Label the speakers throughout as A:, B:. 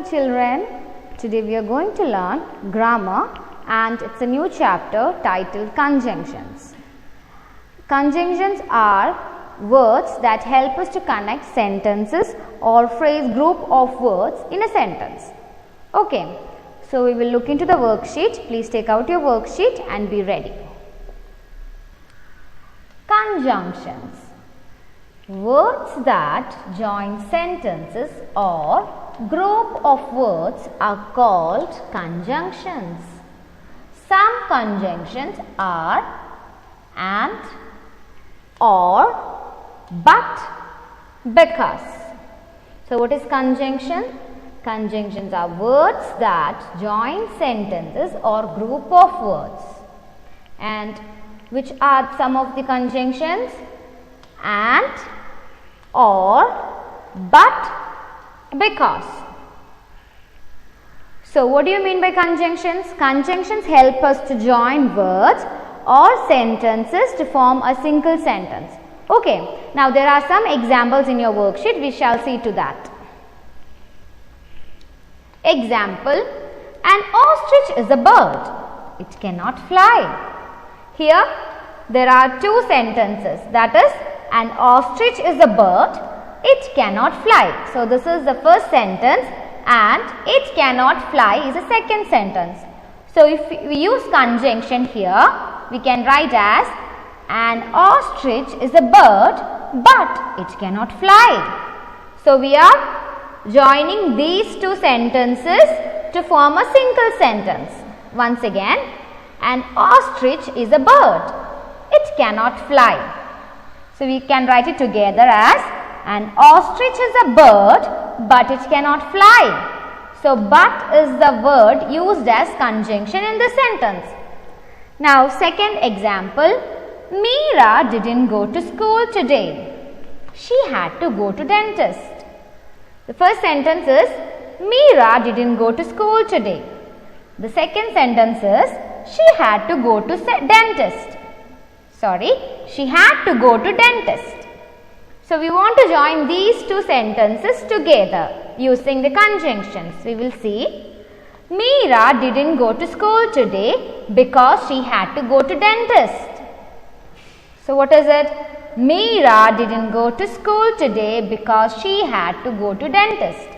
A: Hello children, today we are going to learn grammar and it's a new chapter titled conjunctions. Conjunctions are words that help us to connect sentences or phrase group of words in a sentence. Okay, so we will look into the worksheet. Please take out your worksheet and be ready. Conjunctions. Words that join sentences or group of words are called conjunctions. Some conjunctions are and, or, but, because. So what is conjunction? Conjunctions are words that join sentences or group of words. And which are some of the conjunctions? And, or, but, because. So what do you mean by conjunctions? Conjunctions help us to join words or sentences to form a single sentence. Okay, now there are some examples in your worksheet. We shall see to that. Example, an ostrich is a bird. It cannot fly. Here there are two sentences, that is, an ostrich is a bird, it cannot fly. So this is the first sentence and it cannot fly is the second sentence. So if we use conjunction here, we can write as an ostrich is a bird but it cannot fly. So we are joining these two sentences to form a single sentence. Once again, an ostrich is a bird, it cannot fly. So we can write it together as an ostrich is a bird but it cannot fly. So but is the word used as conjunction in the sentence. Now second example, Meera didn't go to school today. She had to go to dentist. The first sentence is Meera didn't go to school today. The second sentence is she had to go to dentist. She had to go to dentist. So we want to join these two sentences together using the conjunctions. We will see Meera didn't go to school today because she had to go to dentist. So what is it? Meera didn't go to school today because she had to go to dentist.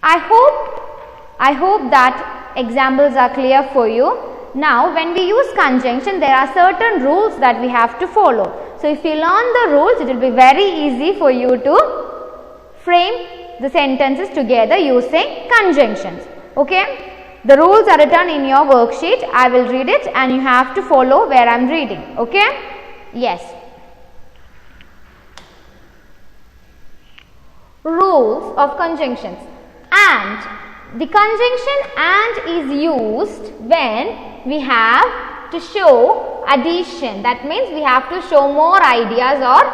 A: I hope that examples are clear for you. Now, when we use conjunction, there are certain rules that we have to follow. So, if you learn the rules, it will be very easy for you to frame the sentences together using conjunctions. Okay? The rules are written in your worksheet. I will read it and you have to follow where I am reading. Okay? Yes. Rules of conjunctions. And. The conjunction and is used when we have to show addition. That means we have to show more ideas or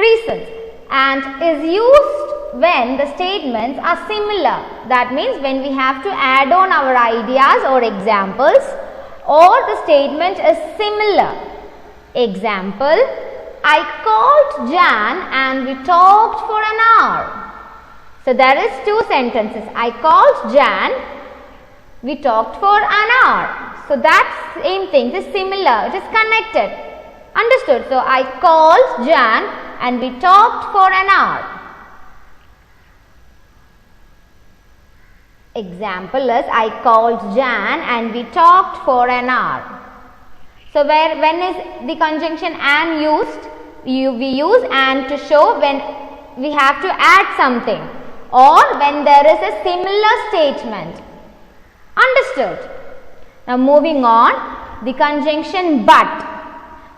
A: reasons. And is used when the statements are similar. That means when we have to add on our ideas or examples or the statement is similar. Example, I called Jan and we talked for an hour. So there is two sentences. I called Jan, we talked for an hour. So that same thing is similar, it is connected. Understood? So I called Jan and we talked for an hour. Example is I called Jan and we talked for an hour. So when is the conjunction and used? We use and to show when we have to add something. Or when there is a similar statement. Understood? Now moving on, the conjunction but.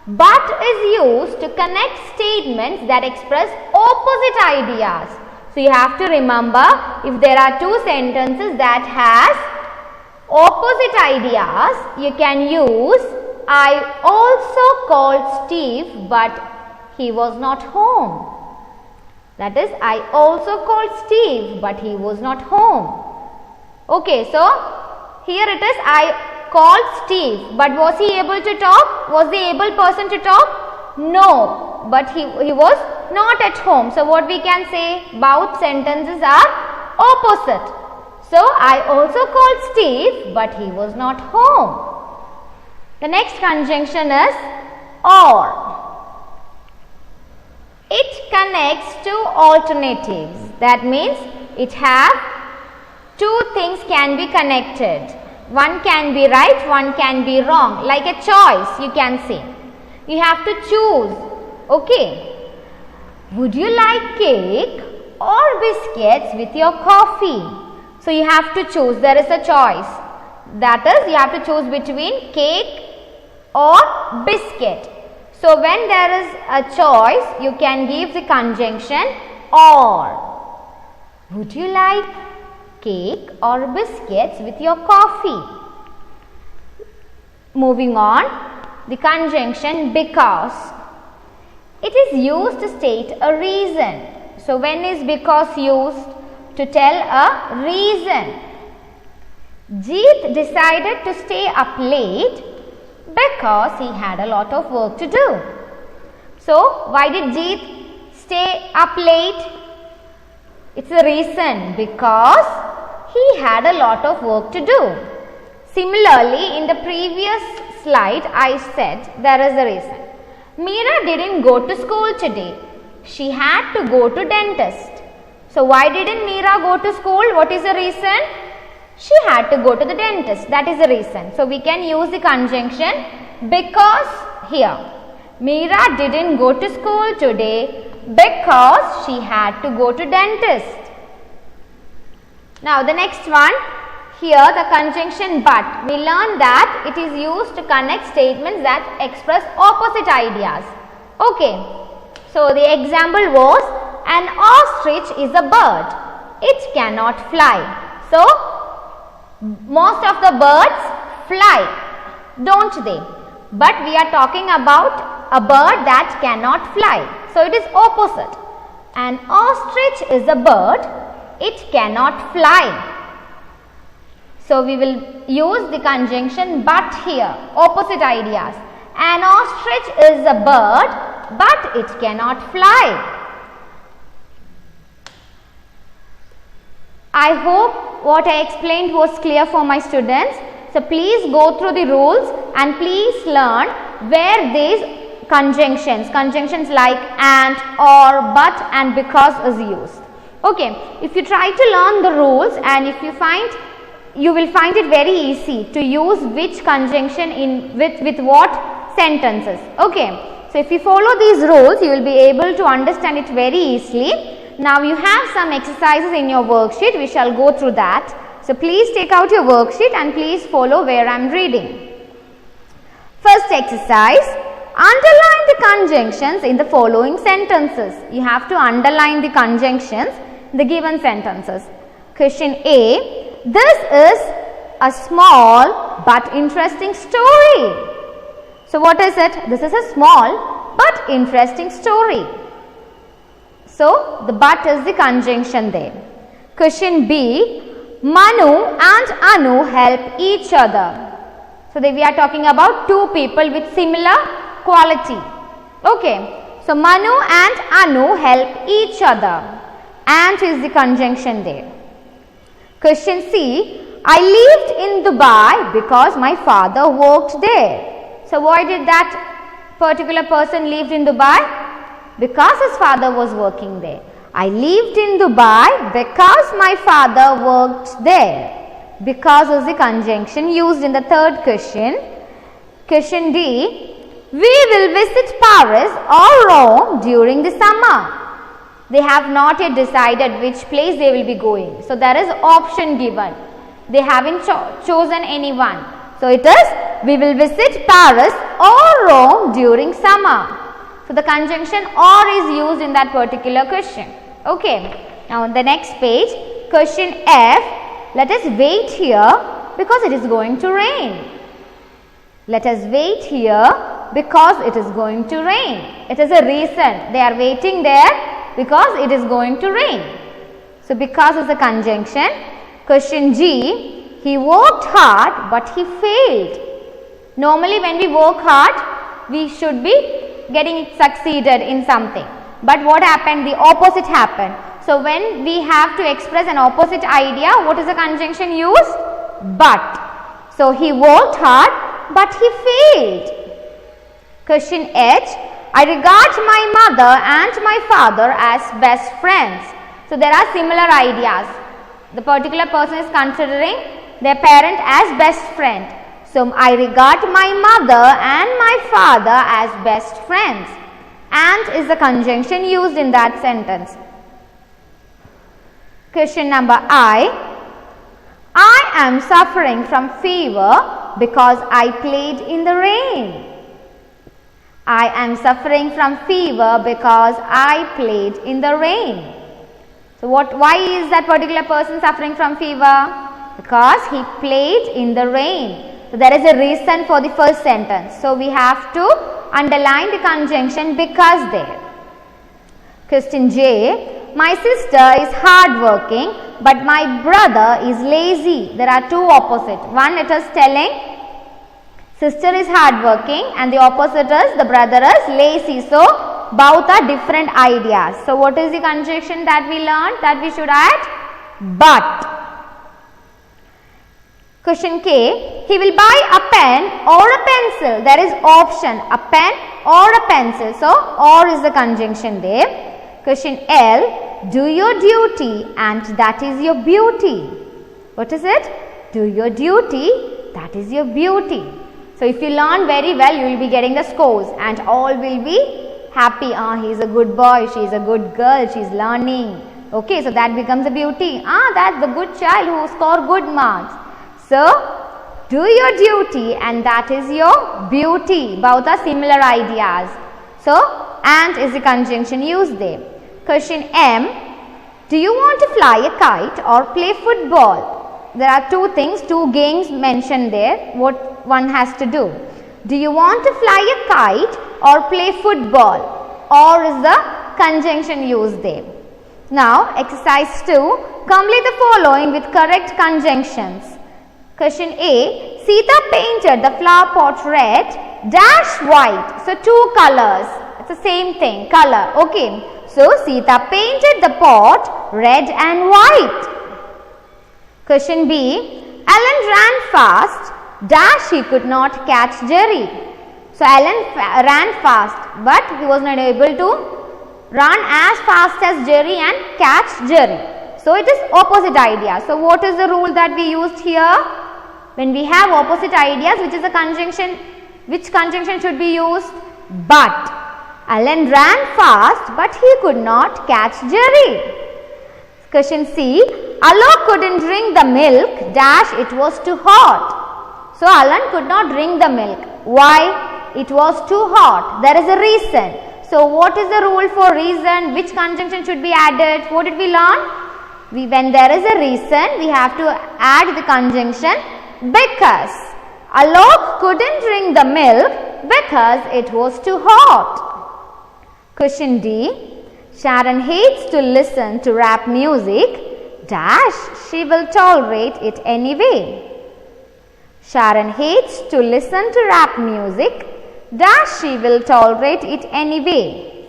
A: But is used to connect statements that express opposite ideas. So you have to remember, if there are two sentences that has opposite ideas, you can use I also called Steve but he was not home. That is, I also called Steve but he was not home. Okay, so here it is, I called Steve but was he able to talk? Was the able person to talk? No, but he was not at home. So what we can say, both sentences are opposite. So I also called Steve, but he was not home. The next conjunction is or. It connects two alternatives. That means it has two things can be connected. One can be right, one can be wrong. Like a choice, you can say. You have to choose. Okay. Would you like cake or biscuits with your coffee? So you have to choose. There is a choice. That is, you have to choose between cake or biscuit. So when there is a choice, you can give the conjunction or. Would you like cake or biscuits with your coffee? Moving on, the conjunction because. It is used to state a reason. So when is because used? To tell a reason. Jeet decided to stay up late because he had a lot of work to do. So why did Jeet stay up late? It's a reason, because he had a lot of work to do. Similarly, in the previous slide I said there is a reason. Meera didn't go to school today. She had to go to dentist. So why didn't Meera go to school? What is the reason? She had to go to the dentist. That is the reason. So we can use the conjunction because here. Meera didn't go to school today because she had to go to dentist. Now the next one, here the conjunction but. We learned that it is used to connect statements that express opposite ideas. Okay. So the example was, an ostrich is a bird. It cannot fly. So most of the birds fly, don't they? But we are talking about a bird that cannot fly. So it is opposite. An ostrich is a bird. It cannot fly. So we will use the conjunction but here, opposite ideas. An ostrich is a bird, but it cannot fly. I hope what I explained was clear for my students. So please go through the rules and please learn where these conjunctions like and, or, but and because is used. Okay, if you try to learn the rules and if you will find it very easy to use which conjunction with what sentences. Okay, so if you follow these rules, you will be able to understand it very easily. Now you have some exercises in your worksheet. We shall go through that. So please take out your worksheet and please follow where I am reading. First exercise, underline the conjunctions in the following sentences. You have to underline the conjunctions in the given sentences. Question A, this is a small but interesting story. So what is it? This is a small but interesting story. So the but is the conjunction there. Question B, Manu and Anu help each other. So we are talking about two people with similar quality. Okay. So Manu and Anu help each other. And is the conjunction there. Question C, I lived in Dubai because my father worked there. So why did that particular person lived in Dubai? Because his father was working there. I lived in Dubai because my father worked there. Because is the conjunction used in the third question. Question D, we will visit Paris or Rome during the summer. They have not yet decided which place they will be going. So there is option given. They haven't chosen any one. So it is, we will visit Paris or Rome during summer. So the conjunction or is used in that particular question. Okay. Now on the next page, question F, let us wait here because it is going to rain. Let us wait here because it is going to rain. It is a reason. They are waiting there because it is going to rain. So because is a conjunction. Question G, he worked hard but he failed. Normally when we work hard, we should be getting succeeded in something. But what happened? The opposite happened. So when we have to express an opposite idea, what is the conjunction used? But. So he worked hard, but he failed. Question H. I regard my mother and my father as best friends. So there are similar ideas. The particular person is considering their parent as best friend. So I regard my mother and my father as best friends. And is the conjunction used in that sentence. Question number I am suffering from fever because I played in the rain. I am suffering from fever because I played in the rain. So why is that particular person suffering from fever? Because he played in the rain. So there is a reason for the first sentence. So we have to underline the conjunction because there. Question J. My sister is hardworking, but my brother is lazy. There are two opposites. One, it is telling sister is hardworking, and the opposite is the brother is lazy. So both are different ideas. So what is the conjunction that we learned that we should add? But. Question K. He will buy a pen or a pencil. There is option, a pen or a pencil. So or is the conjunction there. Question L. Do your duty and that is your beauty. What is it? Do your duty, that is your beauty. So if you learn very well, you will be getting the scores and all will be happy. He is a good boy, she is a good girl, she is learning. Okay, so that becomes a beauty. That's the good child who score good marks. So, do your duty and that is your beauty. Both are similar ideas. So, and is the conjunction used there. Question M. Do you want to fly a kite or play football? There are two things, two games mentioned there. What one has to do. Do you want to fly a kite or play football? Or is the conjunction used there. Now, exercise 2. Complete the following with correct conjunctions. Question A. Sita painted the flower pot red dash white. So, two colors. It's the same thing, color. Okay. So, Sita painted the pot red and white. Question B. Alan ran fast dash he could not catch Jerry. So, Alan ran fast but he was not able to run as fast as Jerry and catch Jerry. So, it is opposite idea. So, what is the rule that we used here? When we have opposite ideas, which is a conjunction, which conjunction should be used? But. Alan ran fast but he could not catch Jerry. Question C. Alok couldn't drink the milk dash it was too hot. So, Alan could not drink the milk. Why? It was too hot. There is a reason. So, what is the rule for reason? Which conjunction should be added? What did we learn? When there is a reason, we have to add the conjunction because. Alok couldn't drink the milk because it was too hot. Question D. Sharon hates to listen to rap music dash she will tolerate it anyway. Sharon hates to listen to rap music dash she will tolerate it anyway.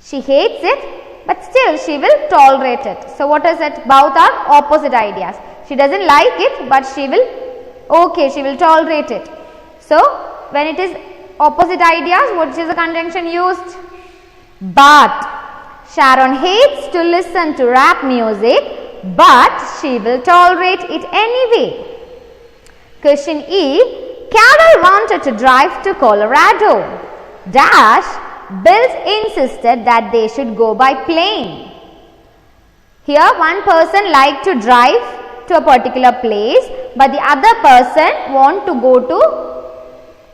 A: She hates it but still she will tolerate it. So, what is it? Both are opposite ideas. She doesn't like it but she will tolerate it. So, when it is opposite ideas, what is the conjunction used? But. Sharon hates to listen to rap music but she will tolerate it anyway. Question E. Carol wanted to drive to Colorado dash Bill insisted that they should go by plane. Here one person liked to drive to a particular place but the other person want to go to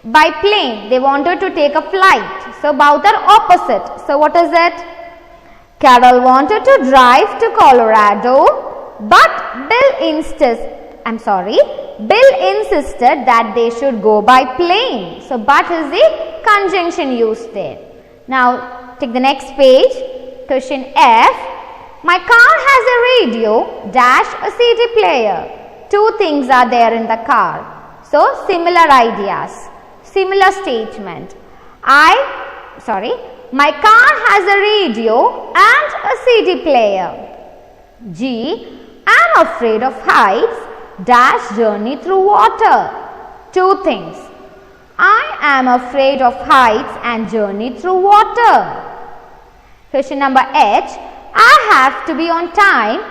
A: by plane. They wanted to take a flight. So, both are opposite. So, what is it? Carol wanted to drive to Colorado but Bill insisted that they should go by plane. So, but is the conjunction used there. Now, take the next page. Question F. My car has a radio dash a CD player. Two things are there in the car. So, similar ideas, similar statement. My car has a radio and a CD player. G. I'm afraid of heights dash journey through water. Two things. I am afraid of heights and journey through water. Question number H. I have to be on time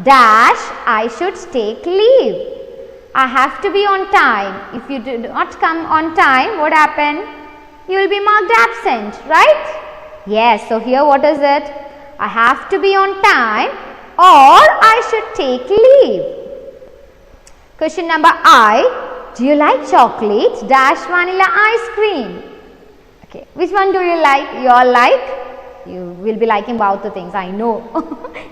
A: dash I should take leave. I have to be on time. If you do not come on time, what happen? You will be marked absent, right? Yes, so here what is it? I have to be on time or I should take leave. Question number I. Do you like chocolate dash vanilla ice cream? Okay, which one do you like? You all like? You will be liking both the things, I know.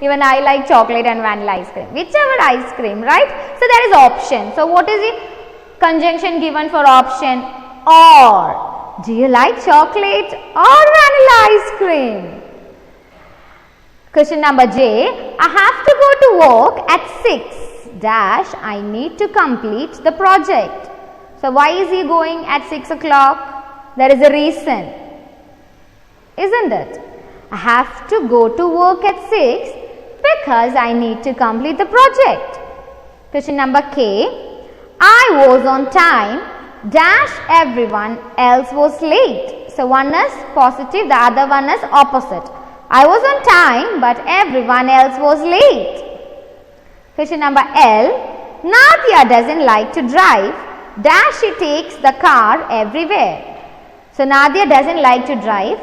A: Even I like chocolate and vanilla ice cream. Whichever ice cream, right? So there is option. So what is the conjunction given for option? Or. Do you like chocolate or vanilla ice cream? Question number J. I have to go to work at 6 dash I need to complete the project. So why is he going at 6 o'clock? There is a reason, isn't it? I have to go to work at 6 because I need to complete the project. Question number K. I was on time dash everyone else was late. So one is positive, the other one is opposite. I was on time but everyone else was late. Question number L. Nadia doesn't like to drive dash she takes the car everywhere. So Nadia doesn't like to drive.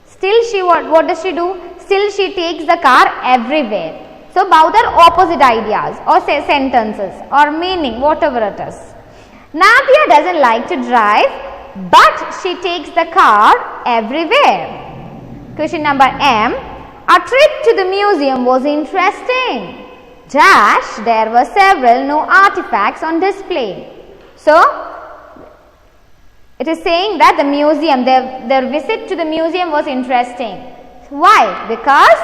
A: Still she what does she do? Still she takes the car everywhere. So both are opposite ideas or say sentences or meaning, whatever it is. Nadia doesn't like to drive but she takes the car everywhere. Question number M. A trip to the museum was interesting. Dash there were several new artifacts on display. So it is saying that the museum, their visit to the museum was interesting. Why? Because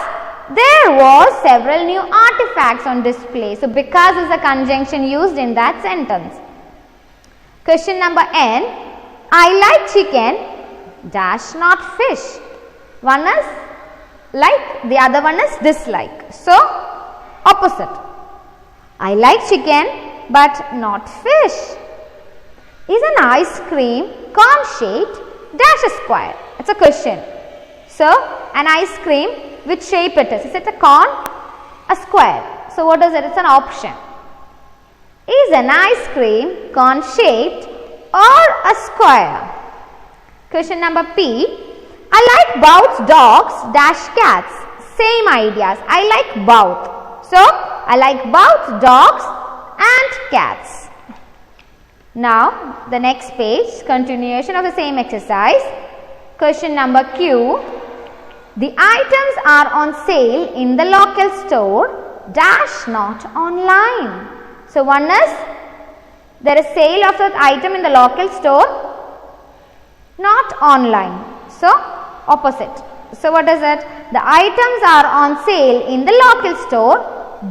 A: there was several new artifacts on display. So because is a conjunction used in that sentence. Question number N. I like chicken dash not fish. One is like, the other one is dislike. So opposite. I like chicken but not fish. Is an ice cream cone shaped dash a square? It's a question. So an ice cream, which shape it is? Is it a cone? A square. So what is it? It's an option. Is an ice cream cone shaped or a square? Question number P. I like both dogs dash cats. Same ideas. I like both. So I like both dogs and cats. Now the next page, continuation of the same exercise. Question number Q. The items are on sale in the local store dash not online. So one is there is sale of that item in the local store, not online. So opposite. So what is it? The items are on sale in the local store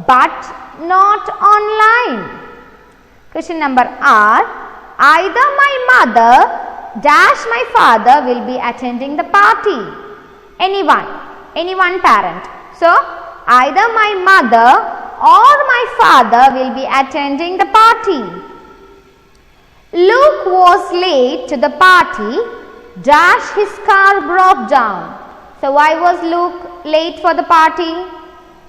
A: but not online. Question number R. Either my mother dash my father will be attending the party. Any one parent. So either my mother or my father will be attending the party. Luke was late to the party dash his car broke down. So why was Luke late for the party?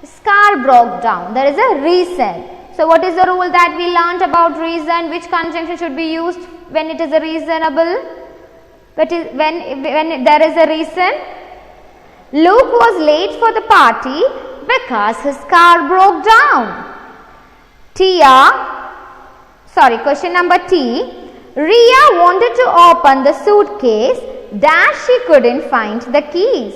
A: His car broke down. There is a reason. So what is the rule that we learnt about reason? Which conjunction should be used when it is a reasonable? But when there is a reason? Luke was late for the party because his car broke down. Question number T. Ria wanted to open the suitcase dash she couldn't find the keys.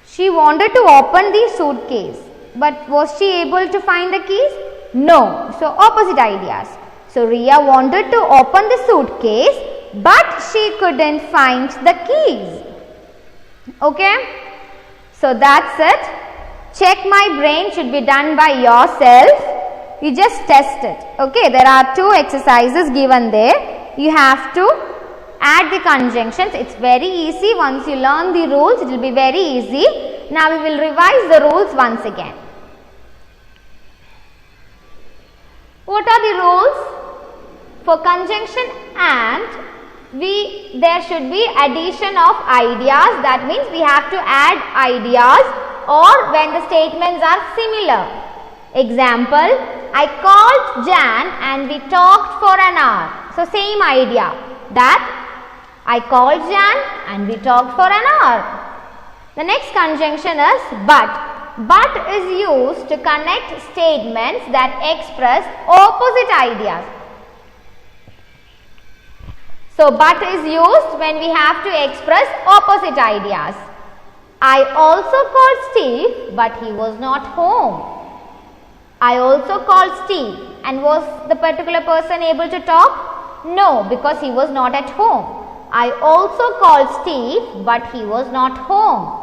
A: She wanted to open the suitcase, but was she able to find the keys? No. So opposite ideas. So Ria wanted to open the suitcase but she couldn't find the keys. Okay. So that's it. Check my brain should be done by yourself. You just test it. Okay. There are 2 exercises given there. You have to add the conjunctions. It's very easy. Once you learn the rules, it will be very easy. Now we will revise the rules once again. What are the rules? For conjunction and, there should be addition of ideas. That means we have to add ideas, or when the statements are similar. Example, I called Jan and we talked for an hour. So same idea, that I called Jan and we talked for an hour. The next conjunction is but. But is used to connect statements that express opposite ideas. So, but is used when we have to express opposite ideas. I also called Steve, but he was not home. I also called Steve, and was the particular person able to talk? No, because he was not at home. I also called Steve, but he was not home.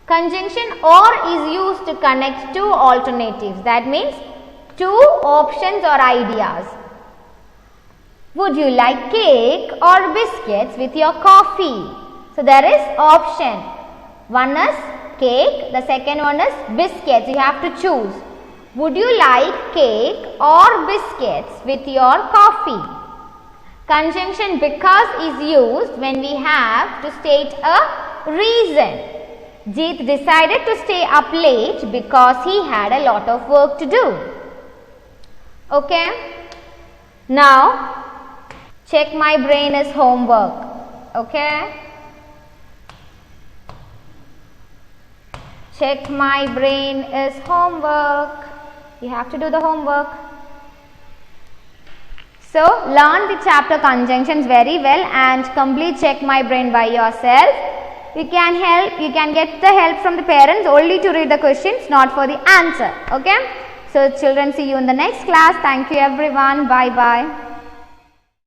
A: Conjunction or is used to connect two alternatives. That means two options or ideas. Would you like cake or biscuits with your coffee? So there is option. One is cake, the second one is biscuits. You have to choose. Would you like cake or biscuits with your coffee? Conjunction because is used when we have to state a reason. Jeet decided to stay up late because he had a lot of work to do. Okay. Now, check my brain is homework. Okay. Check my brain is homework. You have to do the homework. So, learn the chapter conjunctions very well and complete check my brain by yourself. You can get the help from the parents only to read the questions, not for the answer. Okay. So, children, see you in the next class. Thank you everyone. Bye bye.